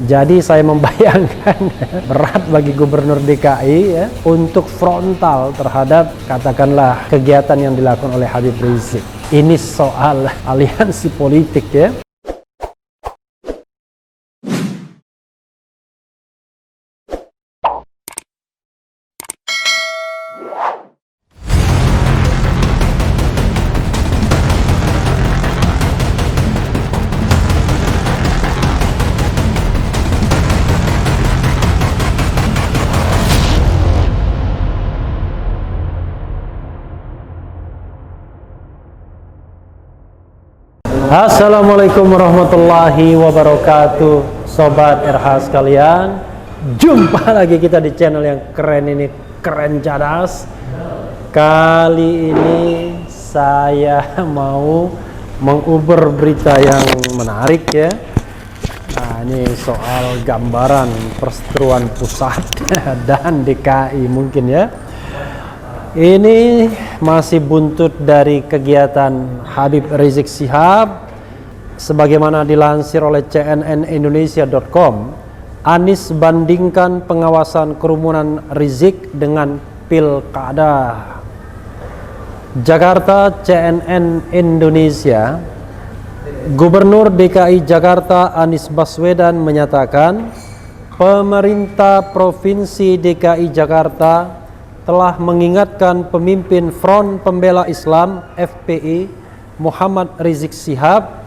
Jadi saya membayangkan berat bagi Gubernur DKI ya, untuk frontal terhadap katakanlah kegiatan yang dilakukan oleh Habib Rizik. Ini soal aliansi politik ya. Assalamualaikum warahmatullahi wabarakatuh, Sobat RH sekalian. Jumpa lagi kita di channel yang keren ini, Keren Cadas. Kali ini saya mau menguber berita yang menarik ya. Nah, ini soal gambaran perseteruan pusat dan DKI mungkin ya. Ini masih buntut dari kegiatan Habib Rizik Syihab. Sebagaimana dilansir oleh cnnindonesia.com, Anies bandingkan pengawasan kerumunan Rizik dengan pilkada. Jakarta, CNN Indonesia. Gubernur DKI Jakarta Anies Baswedan menyatakan pemerintah Provinsi DKI Jakarta telah mengingatkan pemimpin Front Pembela Islam FPI Muhammad Rizik Syihab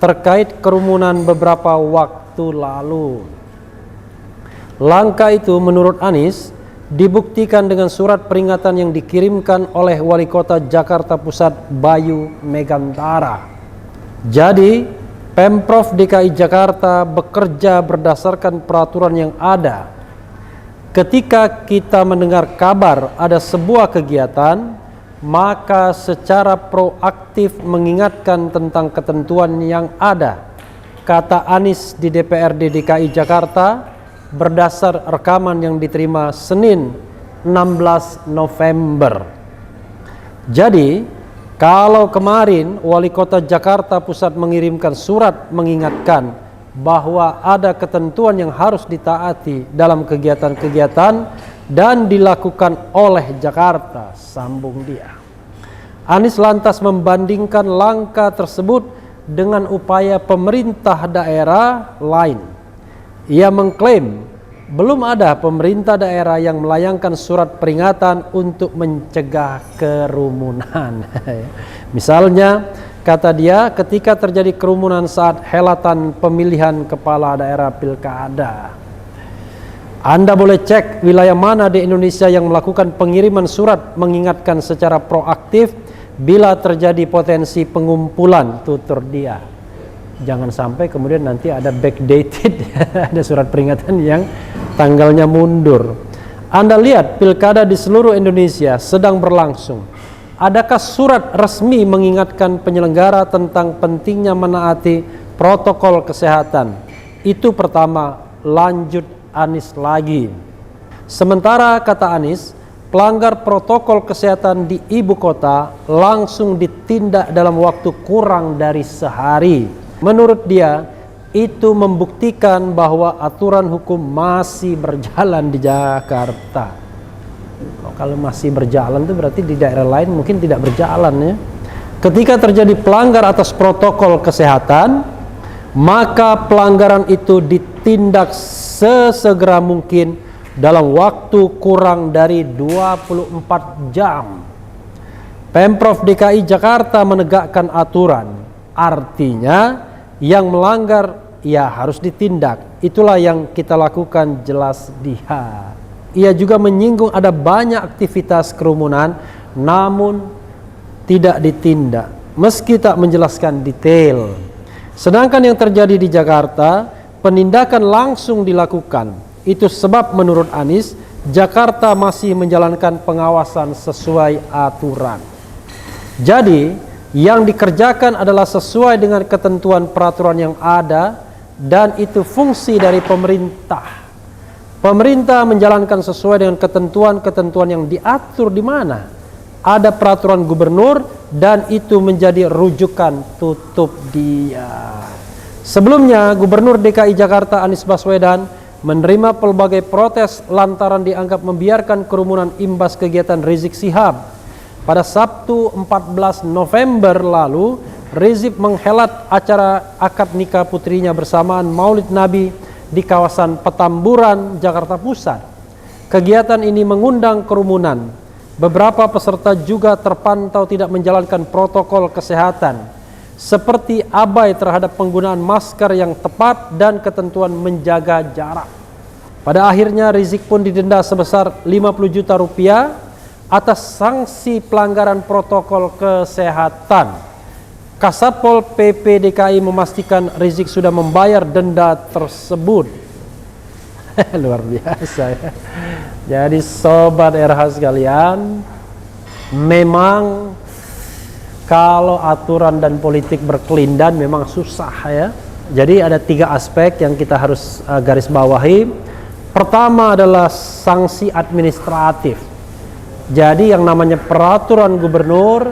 terkait kerumunan beberapa waktu lalu. Langkah itu menurut Anies dibuktikan dengan surat peringatan yang dikirimkan oleh Wali Kota Jakarta Pusat Bayu Megantara. Jadi Pemprov DKI Jakarta bekerja berdasarkan peraturan yang ada. Ketika kita mendengar kabar ada sebuah kegiatan, maka secara proaktif mengingatkan tentang ketentuan yang ada, kata Anies di DPRD DKI Jakarta berdasar rekaman yang diterima Senin 16 November. Jadi, kalau kemarin Wali Kota Jakarta Pusat mengirimkan surat mengingatkan bahwa ada ketentuan yang harus ditaati dalam kegiatan-kegiatan dan dilakukan oleh Jakarta, sambung dia. Anies lantas membandingkan langkah tersebut dengan upaya pemerintah daerah lain. Ia mengklaim belum ada pemerintah daerah yang melayangkan surat peringatan untuk mencegah kerumunan. Misalnya, kata dia, ketika terjadi kerumunan saat helatan pemilihan kepala daerah pilkada. Anda boleh cek wilayah mana di Indonesia yang melakukan pengiriman surat mengingatkan secara proaktif bila terjadi potensi pengumpulan, tutur dia. Jangan sampai kemudian nanti ada backdated, ada surat peringatan yang tanggalnya mundur. Anda lihat pilkada di seluruh Indonesia sedang berlangsung. Adakah surat resmi mengingatkan penyelenggara tentang pentingnya menaati protokol kesehatan? Itu pertama, lanjut Anies lagi. Sementara kata Anies, pelanggar protokol kesehatan di ibu kota langsung ditindak dalam waktu kurang dari sehari. Menurut dia, itu membuktikan bahwa aturan hukum masih berjalan di Jakarta. Kalau masih berjalan itu berarti di daerah lain mungkin tidak berjalan ya. Ketika terjadi pelanggar atas protokol kesehatan, maka pelanggaran itu ditindak sesegera mungkin dalam waktu kurang dari 24 jam. Pemprov DKI Jakarta menegakkan aturan, artinya yang melanggar ya harus ditindak. Itulah yang kita lakukan, jelas dia. Ia juga menyinggung ada banyak aktivitas kerumunan namun tidak ditindak, meski tak menjelaskan detail. Sedangkan yang terjadi di Jakarta, penindakan langsung dilakukan. Itu sebab menurut Anies, Jakarta masih menjalankan pengawasan sesuai aturan. Jadi, yang dikerjakan adalah sesuai dengan ketentuan peraturan yang ada dan itu fungsi dari pemerintah. Pemerintah menjalankan sesuai dengan ketentuan-ketentuan yang diatur di mana? Ada peraturan gubernur dan itu menjadi rujukan, tutup dia. Sebelumnya, Gubernur DKI Jakarta Anies Baswedan menerima pelbagai protes lantaran dianggap membiarkan kerumunan imbas kegiatan Rizik Syihab. Pada Sabtu 14 November lalu, Rizik menghelat acara akad nikah putrinya bersamaan Maulid Nabi di kawasan Petamburan, Jakarta Pusat. Kegiatan ini mengundang kerumunan. Beberapa peserta juga terpantau tidak menjalankan protokol kesehatan, seperti abai terhadap penggunaan masker yang tepat dan ketentuan menjaga jarak. Pada akhirnya Rizik pun didenda sebesar 50 juta rupiah atas sanksi pelanggaran protokol kesehatan. Kasatpol PP DKI memastikan Rizik sudah membayar denda tersebut. Luar biasa ya. Jadi sobat RH sekalian, memang kalau aturan dan politik berkelindan memang susah ya. Jadi ada 3 aspek yang kita harus garis bawahi. Pertama adalah sanksi administratif. Jadi yang namanya peraturan gubernur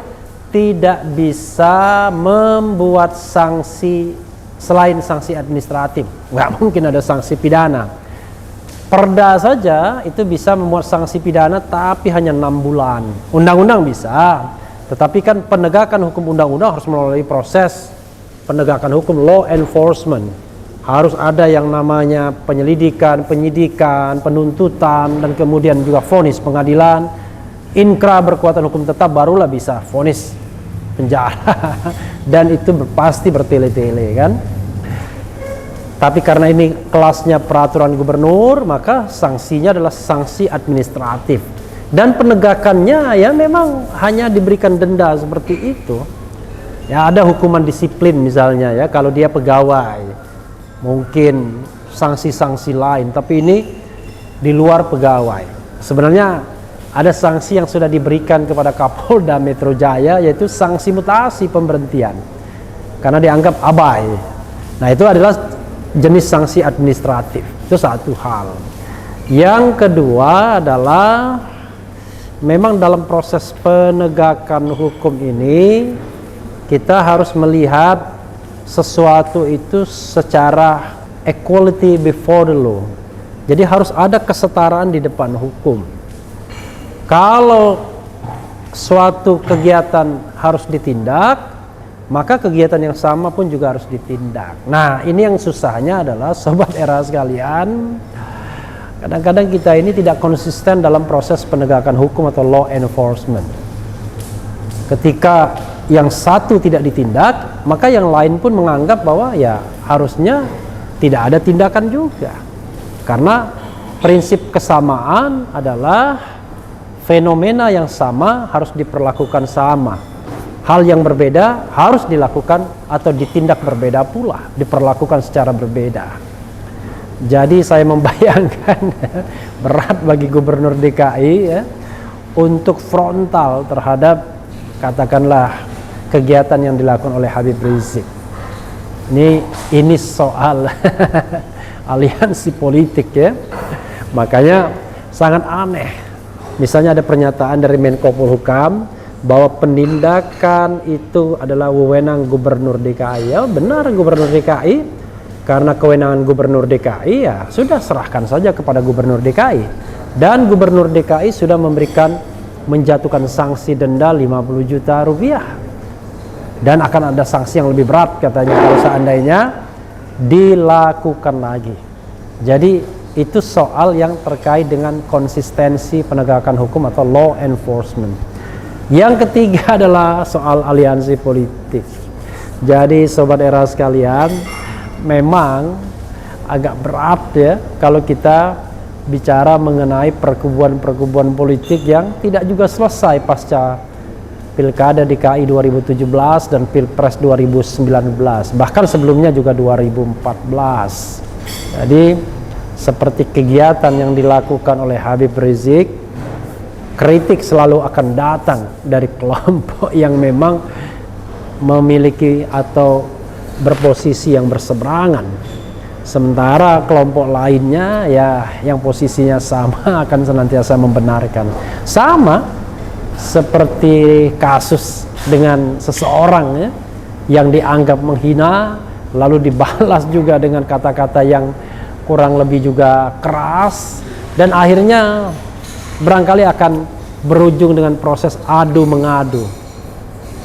tidak bisa membuat sanksi selain sanksi administratif. Nggak mungkin ada sanksi pidana. Perda saja itu bisa membuat sanksi pidana tapi hanya 6 bulan. Undang-undang bisa, tetapi kan penegakan hukum undang-undang harus melalui proses penegakan hukum, law enforcement. Harus ada yang namanya penyelidikan, penyidikan, penuntutan, dan kemudian juga vonis pengadilan. Inkra berkekuatan hukum tetap barulah bisa vonis penjara. Dan itu pasti bertele-tele kan. Tapi karena ini kelasnya peraturan gubernur, maka sanksinya adalah sanksi administratif. Dan penegakannya ya memang hanya diberikan denda seperti itu. Ya ada hukuman disiplin misalnya ya kalau dia pegawai. Mungkin sanksi-sanksi lain, tapi ini di luar pegawai. Sebenarnya ada sanksi yang sudah diberikan kepada Kapolda Metro Jaya, yaitu sanksi mutasi pemberhentian. Karena dianggap abai. Nah itu adalah jenis sanksi administratif. Itu satu hal. Yang kedua adalah memang dalam proses penegakan hukum ini kita harus melihat sesuatu itu secara equality before the law. Jadi harus ada kesetaraan di depan hukum. Kalau suatu kegiatan harus ditindak, maka kegiatan yang sama pun juga harus ditindak. Nah ini yang susahnya adalah sobat era sekalian, kadang-kadang kita ini tidak konsisten dalam proses penegakan hukum atau law enforcement. Ketika yang satu tidak ditindak, maka yang lain pun menganggap bahwa ya harusnya tidak ada tindakan juga. Karena prinsip kesamaan adalah fenomena yang sama harus diperlakukan sama. Hal yang berbeda harus dilakukan atau ditindak berbeda pula, diperlakukan secara berbeda. Jadi saya membayangkan berat bagi Gubernur DKI ya, untuk frontal terhadap katakanlah kegiatan yang dilakukan oleh Habib Rizik. Ini soal aliansi politik ya. Makanya sangat aneh. Misalnya ada pernyataan dari Menko Polhukam bahwa penindakan itu adalah wewenang Gubernur DKI. Ya benar Gubernur DKI, karena kewenangan Gubernur DKI ya sudah serahkan saja kepada Gubernur DKI. Dan Gubernur DKI sudah menjatuhkan sanksi denda 50 juta rupiah. Dan akan ada sanksi yang lebih berat katanya kalau seandainya dilakukan lagi. Jadi itu soal yang terkait dengan konsistensi penegakan hukum atau law enforcement. Yang ketiga adalah soal aliansi politik. Jadi sobat era sekalian, memang agak berat ya kalau kita bicara mengenai perkubuan-perkubuan politik yang tidak juga selesai pasca Pilkada DKI 2017 dan Pilpres 2019, bahkan sebelumnya juga 2014. Jadi seperti kegiatan yang dilakukan oleh Habib Rizik, kritik selalu akan datang dari kelompok yang memang memiliki atau berposisi yang berseberangan. Sementara kelompok lainnya ya yang posisinya sama akan senantiasa membenarkan. Sama seperti kasus dengan seseorang ya, yang dianggap menghina lalu dibalas juga dengan kata-kata yang kurang lebih juga keras, dan akhirnya barangkali akan berujung dengan proses adu mengadu.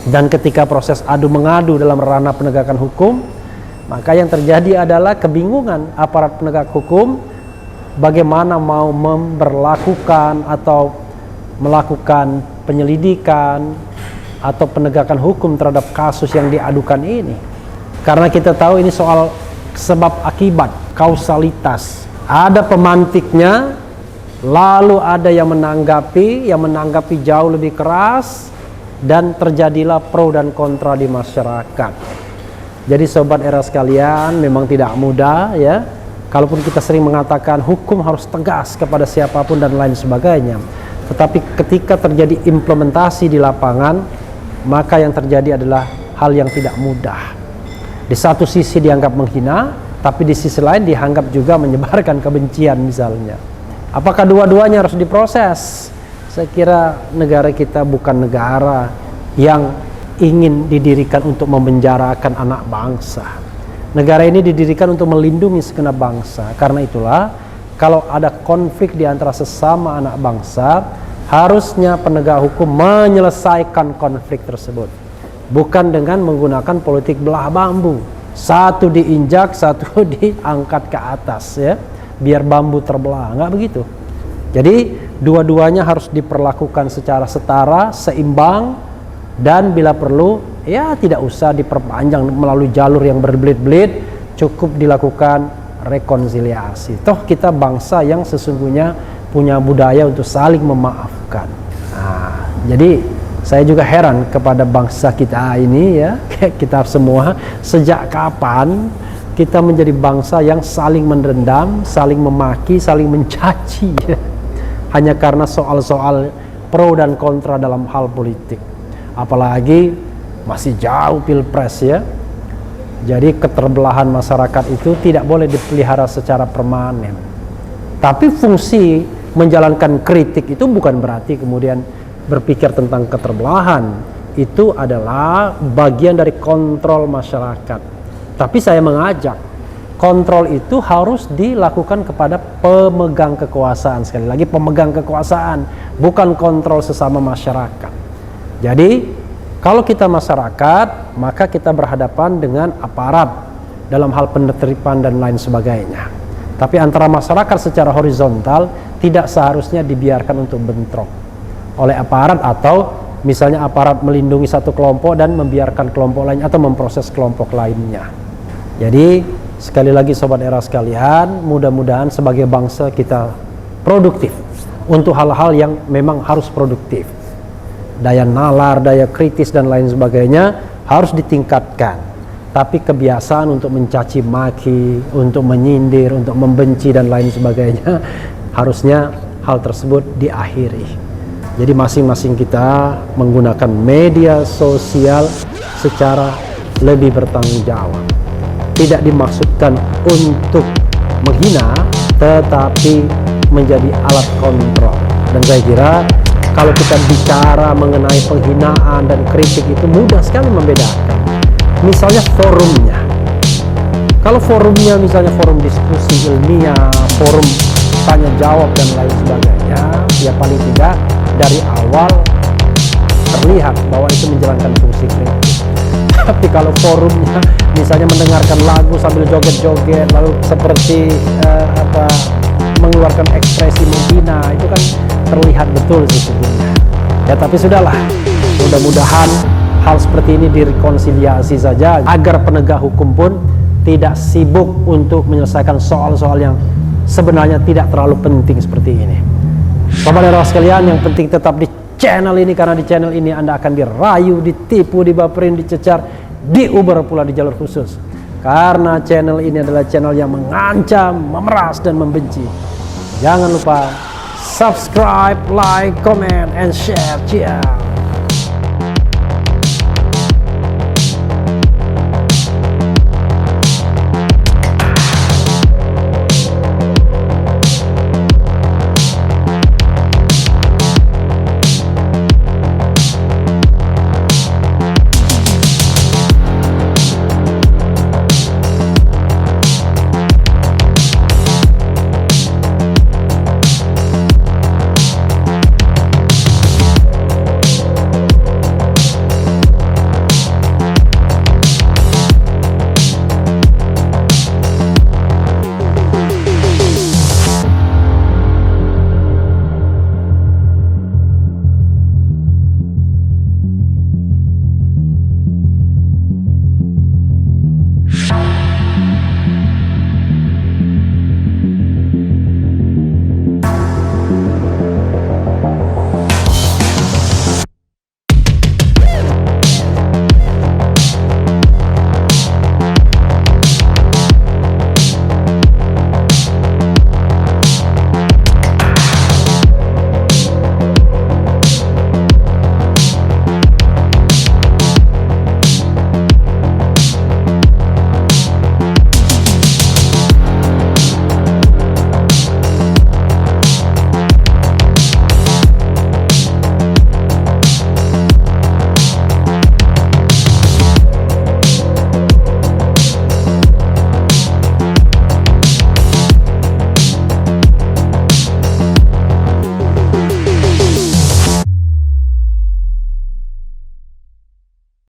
Dan ketika proses adu mengadu dalam ranah penegakan hukum, maka yang terjadi adalah kebingungan aparat penegak hukum bagaimana mau memberlakukan atau melakukan penyelidikan atau penegakan hukum terhadap kasus yang diadukan ini. Karena kita tahu ini soal sebab akibat, kausalitas. Ada pemantiknya, lalu ada yang menanggapi jauh lebih keras, dan terjadilah pro dan kontra di masyarakat. Jadi sobat era sekalian, memang tidak mudah ya. Kalaupun kita sering mengatakan hukum harus tegas kepada siapapun dan lain sebagainya, tetapi ketika terjadi implementasi di lapangan, maka yang terjadi adalah hal yang tidak mudah. Di satu sisi dianggap menghina, tapi di sisi lain dianggap juga menyebarkan kebencian misalnya. Apakah dua-duanya harus diproses? Saya kira negara kita bukan negara yang ingin didirikan untuk memenjarakan anak bangsa. Negara ini didirikan untuk melindungi segenap bangsa. Karena itulah, kalau ada konflik di antara sesama anak bangsa, harusnya penegak hukum menyelesaikan konflik tersebut. Bukan dengan menggunakan politik belah bambu. Satu diinjak, satu diangkat ke atas ya, biar bambu terbelah. Enggak begitu. Jadi dua-duanya harus diperlakukan secara setara, seimbang, dan bila perlu ya tidak usah diperpanjang melalui jalur yang berbelit-belit, cukup dilakukan rekonsiliasi. Toh kita bangsa yang sesungguhnya punya budaya untuk saling memaafkan. Nah, jadi saya juga heran kepada bangsa kita ini ya, kita semua, sejak kapan kita menjadi bangsa yang saling mendendam, saling memaki, saling mencaci ya? Hanya karena soal-soal pro dan kontra dalam hal politik. Apalagi masih jauh pilpres ya. Jadi keterbelahan masyarakat itu tidak boleh dipelihara secara permanen. Tapi fungsi menjalankan kritik itu bukan berarti kemudian berpikir tentang keterbelahan. Itu adalah bagian dari kontrol masyarakat. Tapi saya mengajak, kontrol itu harus dilakukan kepada pemegang kekuasaan. Sekali lagi, pemegang kekuasaan, bukan kontrol sesama masyarakat. Jadi kalau kita masyarakat, maka kita berhadapan dengan aparat dalam hal penertiban dan lain sebagainya. Tapi antara masyarakat secara horizontal tidak seharusnya dibiarkan untuk bentrok oleh aparat, atau misalnya aparat melindungi satu kelompok dan membiarkan kelompok lain atau memproses kelompok lainnya. Jadi sekali lagi sobat era sekalian, mudah-mudahan sebagai bangsa kita produktif untuk hal-hal yang memang harus produktif. Daya nalar, daya kritis dan lain sebagainya harus ditingkatkan. Tapi kebiasaan untuk mencaci maki, untuk menyindir, untuk membenci dan lain sebagainya, harusnya hal tersebut diakhiri. Jadi masing-masing kita menggunakan media sosial secara lebih bertanggung jawab. Tidak dimaksudkan untuk menghina, tetapi menjadi alat kontrol. Dan saya kira kalau kita bicara mengenai penghinaan dan kritik itu mudah sekali membedakan. Misalnya forumnya. Kalau forumnya misalnya forum diskusi ilmiah, forum tanya jawab dan lain sebagainya, ya paling tidak dari awal terlihat bahwa itu menjalankan fungsi kritik. Tapi kalau forumnya misalnya mendengarkan lagu sambil joget-joget, lalu seperti mengeluarkan ekspresi menghina, itu kan terlihat betul sesungguhnya. Ya tapi sudahlah, mudah-mudahan hal seperti ini direkonsiliasi saja agar penegak hukum pun tidak sibuk untuk menyelesaikan soal-soal yang sebenarnya tidak terlalu penting seperti ini. Sobat era sekalian, yang penting tetap di channel ini, karena di channel ini Anda akan dirayu, ditipu, dibaperin, dicecar, diuber pula di jalur khusus. Karena channel ini adalah channel yang mengancam, memeras dan membenci. Jangan lupa subscribe, like, comment, and share. Ciao.